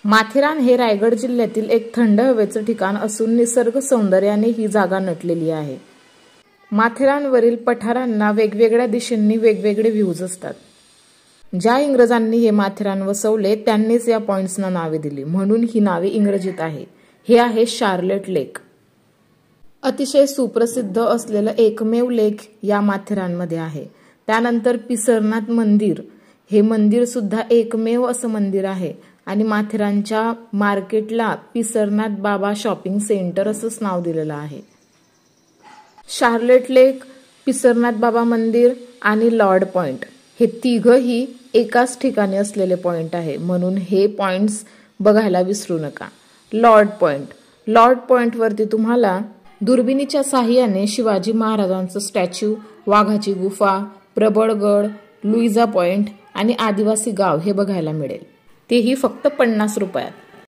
माथेरान हे रायगड जिल्ह्यातील एक थंड हवेचं ठिकाण असून निसर्ग सौंदर्याने ही जागा नटलेली आहे। माथेरानवरील पठारांना वेगवेगळ्या दिशांनी वेगवेगळे व्ह्यूज असतात। ज्या इंग्रजांनी हे माथेरान वसवले त्यांनीच या पॉइंट्सना नावे दिली, म्हणून ही नावे इंग्रजीत आहे। हे आहे शार्लेट लेक। अतिशय सुप्रसिद्ध असलेलं एकमेव लेक या माथेरानमध्ये आहे। त्यानंतर पिसरनाथ मंदिर, हे मंदिर सुद्धा एकमेव असं मंदिर आहे आणि माथेरानच्या मार्केटला पिसरनाथ बाबा शॉपिंग सेंटर असंच नाव दिलेलं आहे। शार्लेट लेक, पिसरनाथ बाबा मंदिर आणि लॉर्ड पॉइंट हे तिघही एकाच ठिकाणी असलेले पॉइंट आहे, म्हणून हे पॉइंट्स बघायला विसरू नका। लॉर्ड पॉइंट वरती तुम्हाला दुर्बिणीच्या साहाय्याने शिवाजी महाराजांचं स्टॅच्यू, वाघाची गुफा, प्रबळगड, लुईजा पॉइंट आणि आदिवासी गाव हे बघायला मिळेल, तेही फक्त 50 रुपयात।